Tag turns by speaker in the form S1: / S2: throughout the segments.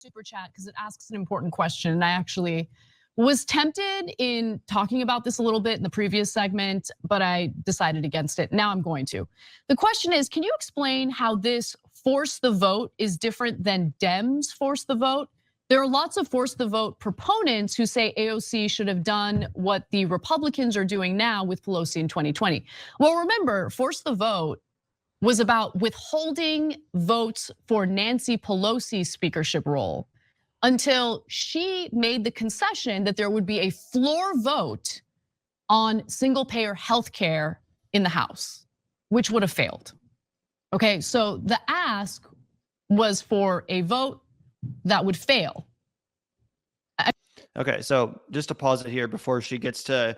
S1: super chat because it asks an important question. And I actually was tempted in talking about this a little bit in the previous segment, but I decided against it. Now I'm going to. The question is, can you explain how this force the vote is different than Dems force the vote? There are lots of force the vote proponents who say AOC should have done what the Republicans are doing now with Pelosi in 2020. Well, remember, force the vote was about withholding votes for Nancy Pelosi's speakership role until she made the concession that there would be a floor vote on single payer healthcare in the House, which would have failed. Okay, so the ask was for a vote that would fail.
S2: Okay, so just to pause it here before she gets to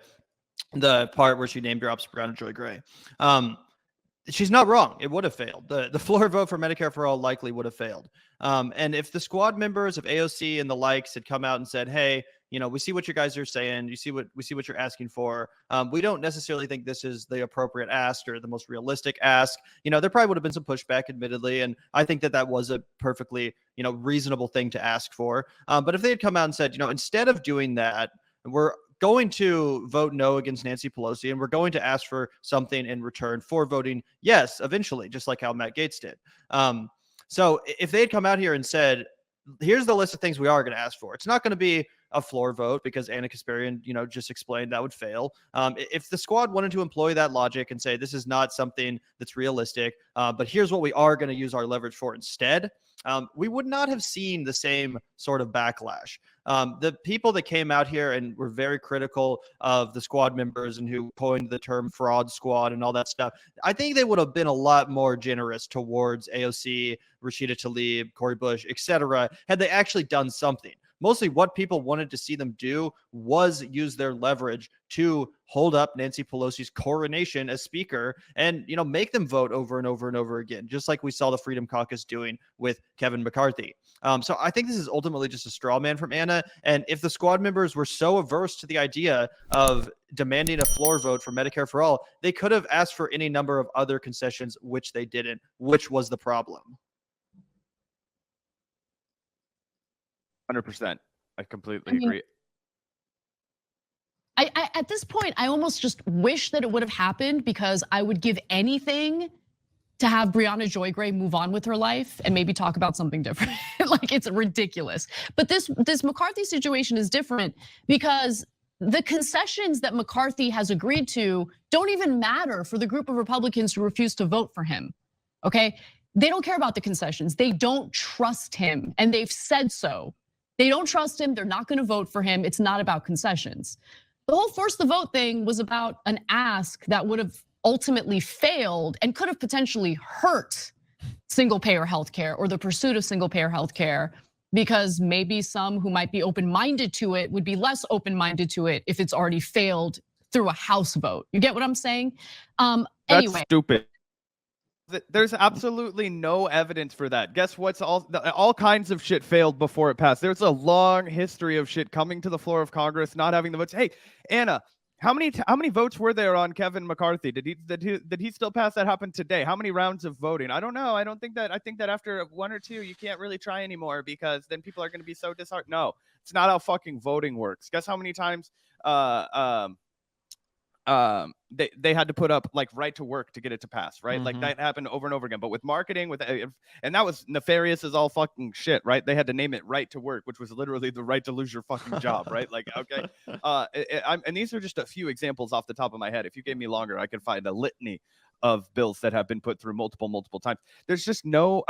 S2: the part where she name drops Briahna Joy Gray. She's not wrong. It would have failed. The floor vote for Medicare for all likely would have failed. And if the squad members of AOC and the likes had come out and said, hey, we see what you guys are saying. We see what you're asking for. We don't necessarily think this is the appropriate ask or the most realistic ask. There probably would have been some pushback, admittedly. And I think that was a perfectly, reasonable thing to ask for. But if they had come out and said, instead of doing that, we're going to vote no against Nancy Pelosi, and we're going to ask for something in return for voting yes eventually, just like how Matt Gaetz did. So if they had come out here and said, here's the list of things we are going to ask for, it's not going to be a floor vote because Anna Kasparian, just explained that would fail. If the squad wanted to employ that logic and say this is not something that's realistic, but here's what we are going to use our leverage for instead, we would not have seen the same sort of backlash. The people that came out here and were very critical of the squad members and who coined the term fraud squad and all that stuff, I think they would have been a lot more generous towards AOC, Rashida Tlaib, Cori Bush, etc., had they actually done something. Mostly what people wanted to see them do was use their leverage to hold up Nancy Pelosi's coronation as speaker and, make them vote over and over and over again, just like we saw the Freedom Caucus doing with Kevin McCarthy. So I think this is ultimately just a straw man from Anna. And if the squad members were so averse to the idea of demanding a floor vote for Medicare for all, they could have asked for any number of other concessions, which they didn't, which was the problem.
S3: 100%. I completely agree.
S1: I at this point, I almost just wish that it would have happened because I would give anything to have Briahna Joy Gray move on with her life and maybe talk about something different. Like, it's ridiculous. But this McCarthy situation is different because the concessions that McCarthy has agreed to don't even matter for the group of Republicans who refuse to vote for him, okay? They don't care about the concessions. They don't trust him, and they've said so. They don't trust him, they're not gonna vote for him. It's not about concessions. The whole force the vote thing was about an ask that would have ultimately failed and could have potentially hurt single payer healthcare or the pursuit of single payer healthcare, because maybe some who might be open-minded to it would be less open-minded to it if it's already failed through a House vote. You get what I'm saying?
S3: That's
S1: anyway.
S3: Stupid. There's absolutely no evidence for that. Guess what's all kinds of shit failed before it passed. There's a long history of shit coming to the floor of Congress, not having the votes. Hey, Anna, how many votes were there on Kevin McCarthy? Did he still pass? That happened today. How many rounds of voting? I don't know. I think that after one or two, you can't really try anymore because then people are going to be so disheartened. No, it's not how fucking voting works. Guess how many times they had to put up like right to work to get it to pass, right? Like that happened over and over again. But with marketing, and that was nefarious as all fucking shit, right? They had to name it right to work, which was literally the right to lose your fucking job, right? Like, okay. And these are just a few examples off the top of my head. If you gave me longer, I could find a litany of bills that have been put through multiple times. There's just no,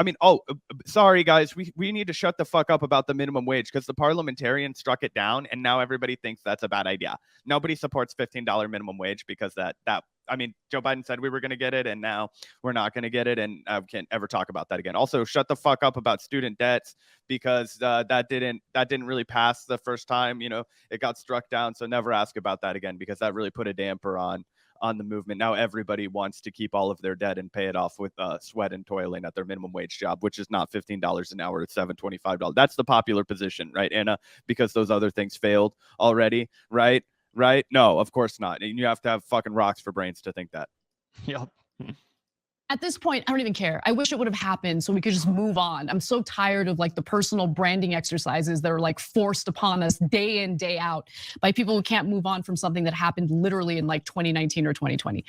S3: sorry guys, we need to shut the fuck up about the minimum wage because the parliamentarians struck it down and now everybody thinks that's a bad idea. Nobody supports $15 minimum wage because Joe Biden said we were going to get it and now we're not going to get it, and I can't ever talk about that again. Also, shut the fuck up about student debts because that didn't really pass the first time, it got struck down, so never ask about that again because that really put a damper on the movement. Now everybody wants to keep all of their debt and pay it off with sweat and toiling at their minimum wage job, which is not $15 an hour, it's $7.25. That's the popular position, right, Anna? Because those other things failed already, right? No, of course not. And you have to have fucking rocks for brains to think that.
S2: Yep.
S1: at this point, I don't even care. I wish it would have happened so we could just move on. I'm so tired of like the personal branding exercises that are like forced upon us day in, day out by people who can't move on from something that happened literally in like 2019 or 2020.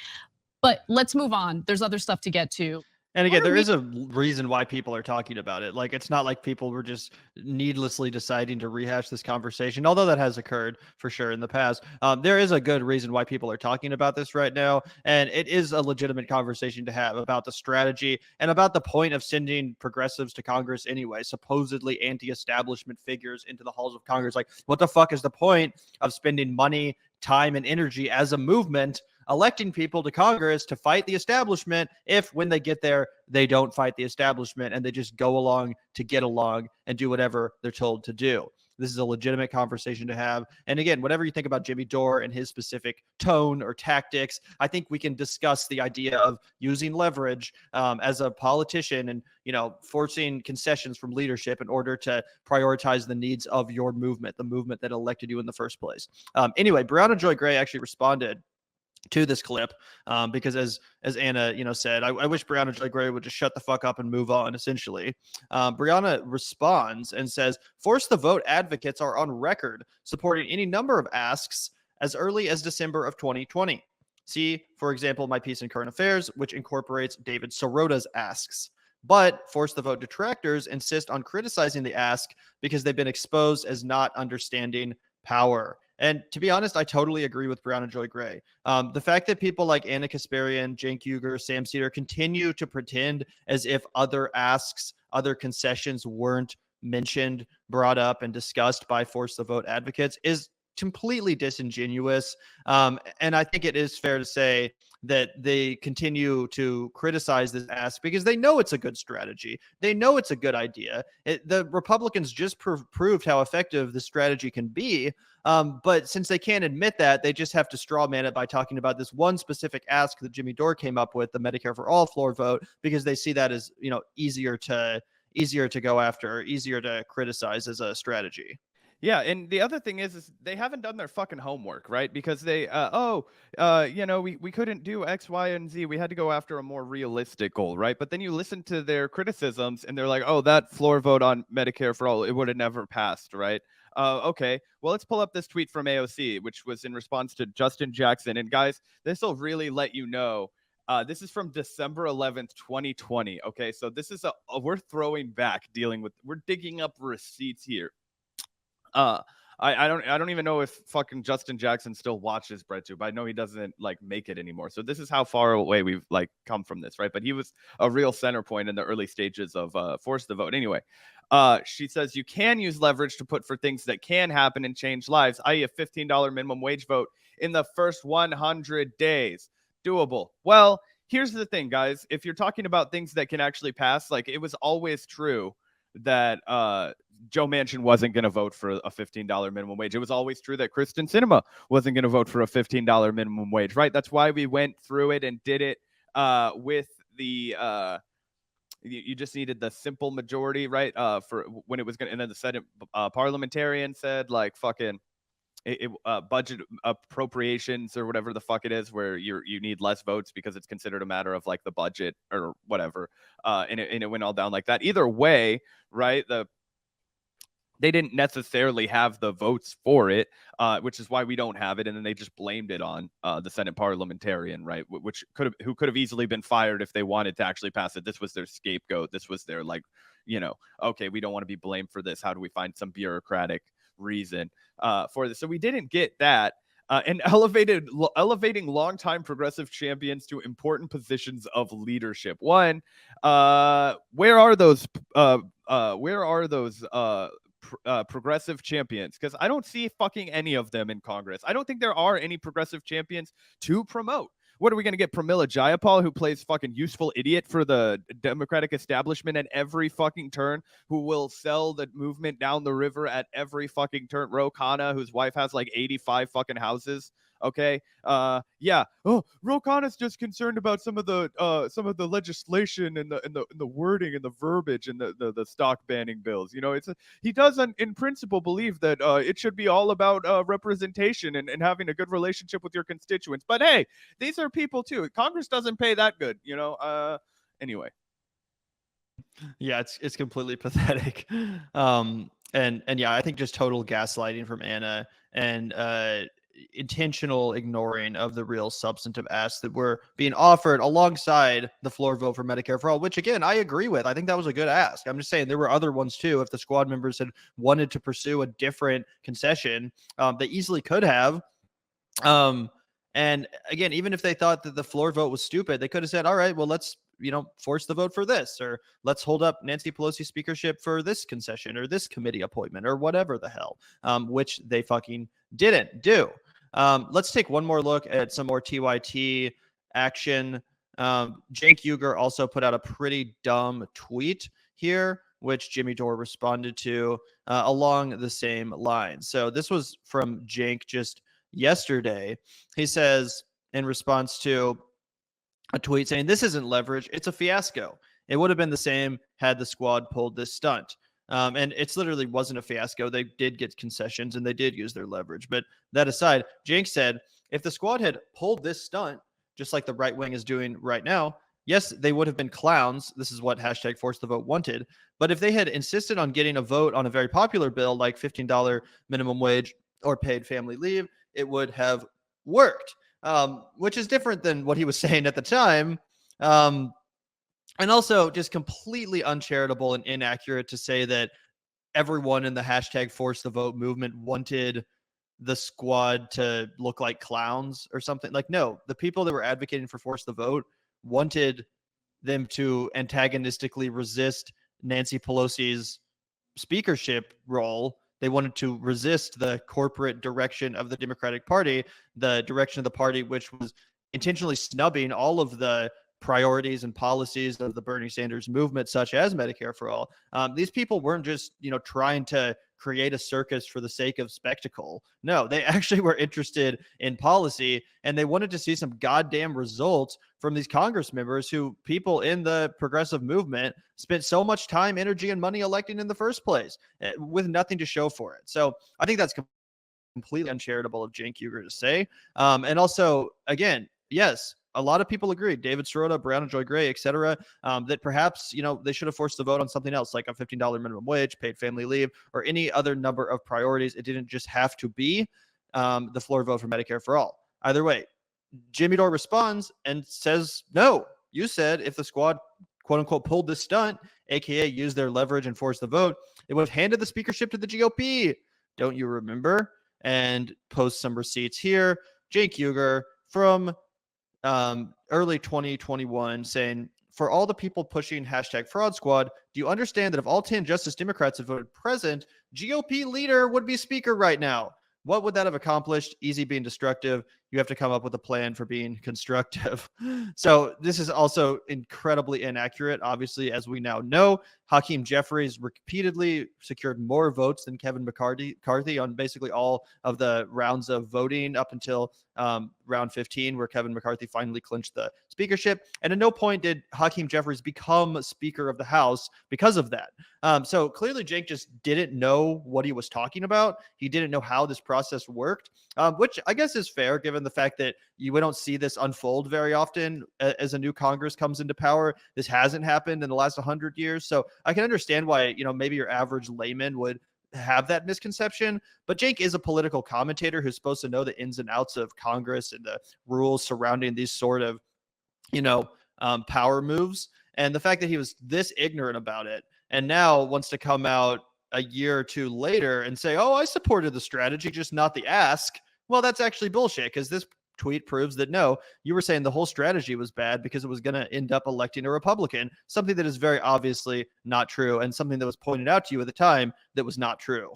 S1: But let's move on. There's other stuff to get to.
S2: And again, there is a reason why people are talking about it. Like, it's not like people were just needlessly deciding to rehash this conversation, although that has occurred for sure in the past. There is a good reason why people are talking about this right now. And it is a legitimate conversation to have about the strategy and about the point of sending progressives to Congress anyway, supposedly anti-establishment figures into the halls of Congress. Like, what the fuck is the point of spending money, time, and energy as a movement electing people to Congress to fight the establishment if when they get there, they don't fight the establishment and they just go along to get along and do whatever they're told to do? This is a legitimate conversation to have. And again, whatever you think about Jimmy Dore and his specific tone or tactics, I think we can discuss the idea of using leverage as a politician and, forcing concessions from leadership in order to prioritize the needs of your movement, the movement that elected you in the first place. Anyway, Briahna Joy Gray actually responded to this clip because as Anna said, I wish Briahna Joy Gray would just shut the fuck up and move on. Essentially, Briahna responds and says, "Force the vote advocates are on record supporting any number of asks as early as December of 2020. See, for example, my piece in Current Affairs, which incorporates David Sirota's asks. But Force the Vote detractors insist on criticizing the ask because they've been exposed as not understanding power." And to be honest, I totally agree with Briahna Joy Gray. The fact that people like Anna Kasparian, Cenk Uygur, Sam Cedar continue to pretend as if other asks, other concessions weren't mentioned, brought up, and discussed by Force the Vote advocates is completely disingenuous. And I think it is fair to say that they continue to criticize this ask because they know it's a good strategy. They know it's a good idea. The Republicans just proved how effective this strategy can be. But since they can't admit that, they just have to strawman it by talking about this one specific ask that Jimmy Dore came up with, the Medicare for All floor vote, because they see that as easier to go after, easier to criticize as a strategy.
S3: Yeah, and the other thing is they haven't done their fucking homework, right? Because they, we couldn't do X, Y, and Z. We had to go after a more realistic goal, right? But then you listen to their criticisms, and they're like, "Oh, that floor vote on Medicare for all, it would have never passed," right? Okay, well, let's pull up this tweet from AOC, which was in response to Justin Jackson. And guys, this will really let you know. This is from December 11th, 2020. Okay, so this is we're throwing back, we're digging up receipts here. I don't even know if fucking Justin Jackson still watches BreadTube. I know he doesn't make it anymore. So this is how far away we've come from this, right? But he was a real center point in the early stages of Force the Vote. Anyway, she says you can use leverage to put for things that can happen and change lives, i.e. a $15 minimum wage vote in the first 100 days. Doable. Well, here's the thing, guys. If you're talking about things that can actually pass, it was always true that Joe Manchin wasn't going to vote for a $15 minimum wage. It was always true that Kristen Sinema wasn't going to vote for a $15 minimum wage, right? That's why we went through it and did it with the you just needed the simple majority, right? For when it was going to, and then the Senate parliamentarian said fucking budget appropriations or whatever the fuck it is, where you need less votes because it's considered a matter of the budget or whatever, and it went all down like that. Either way, right? They didn't necessarily have the votes for it, which is why we don't have it. And then they just blamed it on the Senate parliamentarian, right? Who could have easily been fired if they wanted to actually pass it. This was their scapegoat. This was their okay, we don't want to be blamed for this. How do we find some bureaucratic reason for this? So we didn't get that. And elevating longtime progressive champions to important positions of leadership. One, where are those progressive champions? Because I don't see fucking any of them in Congress. I don't think there are any progressive champions to promote. What are we going to get? Pramila Jayapal, who plays fucking useful idiot for the Democratic establishment at every fucking turn, who will sell the movement down the river at every fucking turn. Ro Khanna, whose wife has 85 fucking houses. Okay. Yeah. Oh, Ro Khanna's just concerned about some of the legislation and the wording and the verbiage and the stock banning bills. He doesn't in principle believe that it should be all about representation and having a good relationship with your constituents. But hey, these are people too. Congress doesn't pay that good. Anyway.
S2: Yeah, it's completely pathetic. And yeah, I think just total gaslighting from Anna and intentional ignoring of the real substantive asks that were being offered alongside the floor vote for Medicare for all, which again, I agree with. I think that was a good ask. I'm just saying there were other ones too. If the squad members had wanted to pursue a different concession, they easily could have. And again, even if they thought that the floor vote was stupid, they could have said, all right, well, let's force the vote for this, or let's hold up Nancy Pelosi speakership for this concession or this committee appointment or whatever the hell, which they fucking didn't do. Let's take one more look at some more TYT action. Cenk Uygur also put out a pretty dumb tweet here, which Jimmy Dore responded to along the same lines. So this was from Cenk just yesterday. He says in response to a tweet saying, "This isn't leverage, it's a fiasco. It would have been the same had the squad pulled this stunt." And it's literally wasn't a fiasco. They did get concessions and they did use their leverage. But that aside, Cenk said, if the squad had pulled this stunt, just like the right wing is doing right now, yes, they would have been clowns. This is what hashtag force the vote wanted. But if they had insisted on getting a vote on a very popular bill like $15 minimum wage or paid family leave, it would have worked. Which is different than what he was saying at the time. And also just completely uncharitable and inaccurate to say that everyone in the hashtag force the vote movement wanted the squad to look like clowns or something. Like, no, the people that were advocating for force the vote wanted them to antagonistically resist Nancy Pelosi's speakership role. They wanted to resist the corporate direction of the Democratic Party, the direction of the party, which was intentionally snubbing all of the priorities and policies of the Bernie Sanders movement, such as Medicare for all. These people weren't just, trying to create a circus for the sake of spectacle. No, they actually were interested in policy, and they wanted to see some goddamn results from these Congress members who people in the progressive movement spent so much time, energy, and money electing in the first place with nothing to show for it. So I think that's completely uncharitable of Cenk Uygur to say. And also, again, yes, a lot of people agree, David Sirota, Briahna Joy Gray, et cetera, that perhaps, they should have forced the vote on something else, like a $15 minimum wage, paid family leave, or any other number of priorities. It didn't just have to be the floor vote for Medicare for all. Either way, Jimmy Dore responds and says, no, you said if the squad, quote unquote, pulled this stunt, aka used their leverage and forced the vote, it would have handed the speakership to the GOP. Don't you remember? And post some receipts here. Cenk Uygur from early 2021 saying, for all the people pushing hashtag fraud squad, do you understand that if all 10 Justice Democrats had voted present, GOP leader would be speaker right now? What would that have accomplished? Easy being destructive. You have to come up with a plan for being constructive. So this is also incredibly inaccurate. Obviously, as we now know, Hakeem Jeffries repeatedly secured more votes than Kevin McCarthy on basically all of the rounds of voting up until round 15, where Kevin McCarthy finally clinched the speakership. And at no point did Hakeem Jeffries become Speaker of the House because of that. So clearly Cenk just didn't know what he was talking about. He didn't know how this process worked, which I guess is fair given the fact that we don't see this unfold very often as a new Congress comes into power. This hasn't happened in the last 100 years. So I can understand why, maybe your average layman would have that misconception, but Cenk is a political commentator who's supposed to know the ins and outs of Congress and the rules surrounding these sort of, power moves. And the fact that he was this ignorant about it and now wants to come out a year or two later and say, oh, I supported the strategy, just not the ask. Well, that's actually bullshit, because this tweet proves that no, you were saying the whole strategy was bad because it was going to end up electing a Republican, something that is very obviously not true, and something that was pointed out to you at the time that was not true.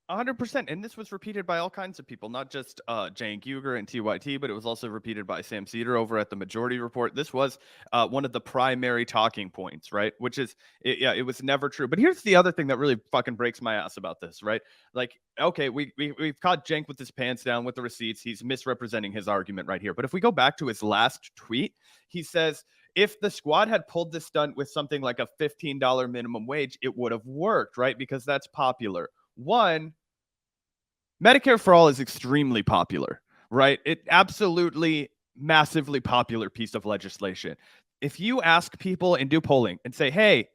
S3: 100%. And this was repeated by all kinds of people, not just Cenk Uygur and TYT, but it was also repeated by Sam Cedar over at the Majority Report. This was one of the primary talking points, right? Which is, it was never true. But here's the other thing that really fucking breaks my ass about this, right? Like, okay, we've caught Cenk with his pants down with the receipts. He's misrepresenting his argument right here. But if we go back to his last tweet, he says, if the squad had pulled this stunt with something like a $15 minimum wage, it would have worked, right? Because that's popular. One, Medicare for all is extremely popular, right? It absolutely massively popular piece of legislation. if you ask people and do polling and say, hey,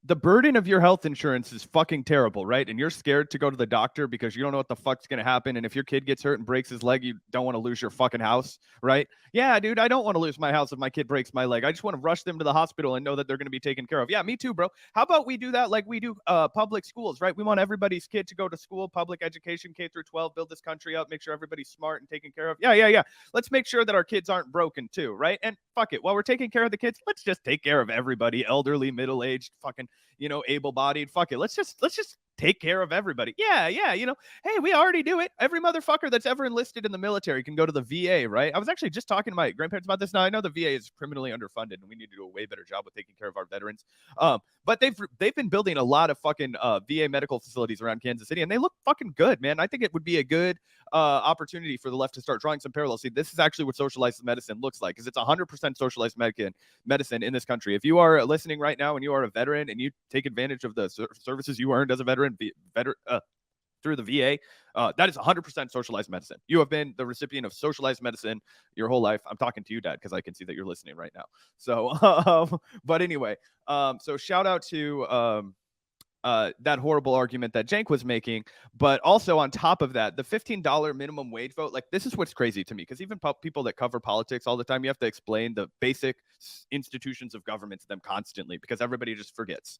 S3: the burden of your health insurance is fucking terrible, right? And you're scared to go to the doctor because you don't know what the fuck's going to happen. And if your kid gets hurt and breaks his leg, you don't want to lose your fucking house, right? Yeah, dude, I don't want to lose my house if my kid breaks my leg. I just want to rush them to the hospital and know that they're going to be taken care of. Yeah, me too, bro. How about we do that like we do public schools, right? We want everybody's kid to go to school, public education, K through 12, build this country up, make sure everybody's smart and taken care of. Yeah. Let's make sure that our kids aren't broken too, right? And fuck it, while we're taking care of the kids, let's just take care of everybody, elderly, middle-aged, fucking, able-bodied. Fuck it. Let's just take care of everybody. Yeah. Hey, we already do it. Every motherfucker that's ever enlisted in the military can go to the VA, right? I was actually just talking to my grandparents about this. Now, I know the VA is criminally underfunded and we need to do a way better job with taking care of our veterans. But they've been building a lot of fucking VA medical facilities around Kansas City, and they look fucking good, man. I think it would be a good opportunity for the left to start drawing some parallels. See, this is actually what socialized medicine looks like, because it's 100% socialized medicine in this country. If you are listening right now and you are a veteran and you take advantage of the services you earned as a veteran through the VA, that is 100% socialized medicine. You have been the recipient of socialized medicine your whole life. I'm talking to you, Dad, because I can see that you're listening right now. So, but anyway, so shout out to that horrible argument that Cenk was making, but also on top of that, the $15 minimum wage vote, like, this is what's crazy to me, because even people that cover politics all the time, you have to explain the basic institutions of government to them constantly, because everybody just forgets.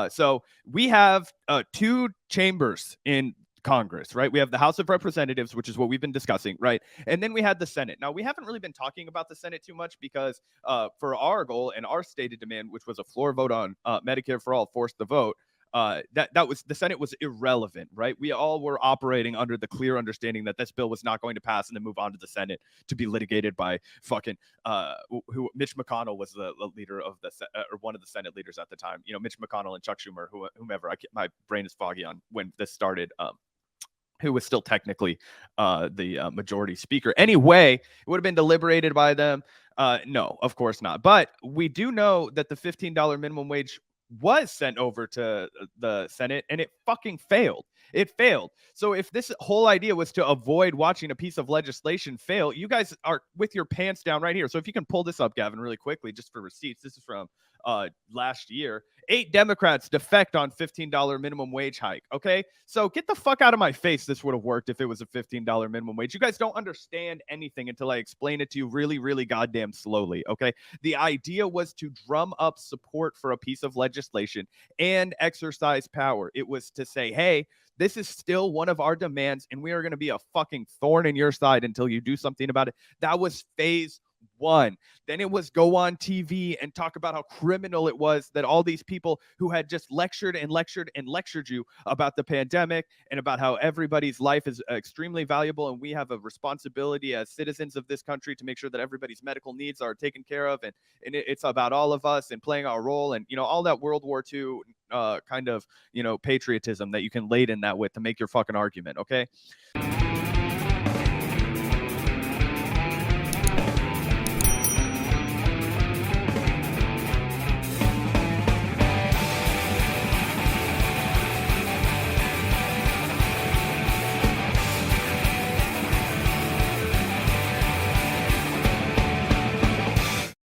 S3: So we have 2 chambers in Congress, right? We have the House of Representatives, which is what we've been discussing, right? And then we had the Senate. Now, we haven't really been talking about the Senate too much because for our goal and our stated demand, which was a floor vote on Medicare for all, forced the vote, that was, the Senate was irrelevant, right? We all were operating under the clear understanding that this bill was not going to pass and then move on to the Senate to be litigated by fucking who Mitch McConnell was the leader of the or one of the Senate leaders at the time. Mitch McConnell and Chuck Schumer, whomever. My brain is foggy on when this started. Who was still technically the majority speaker. Anyway, it would have been deliberated by them. No, of course not. But we do know that the $15 minimum wage was sent over to the Senate, and it fucking failed. It failed. So if this whole idea was to avoid watching a piece of legislation fail, you guys are with your pants down right here. So if you can pull this up, Gavin, really quickly, just for receipts. This is from last year. 8 Democrats defect on $15 minimum wage hike. Okay, so get the fuck out of my face. This would have worked if it was a $15 minimum wage. You guys don't understand anything until I explain it to you really, really goddamn slowly. Okay, the idea was to drum up support for a piece of legislation and exercise power. It was to say, hey, this is still one of our demands, and we are going to be a fucking thorn in your side until you do something about it. That was phase 1. Then it was go on TV and talk about how criminal it was that all these people who had just lectured you about the pandemic and about how everybody's life is extremely valuable, and we have a responsibility as citizens of this country to make sure that everybody's medical needs are taken care of, and it's about all of us and playing our role, and all that World War II kind of patriotism that you can lade in that with to make your fucking argument. Okay.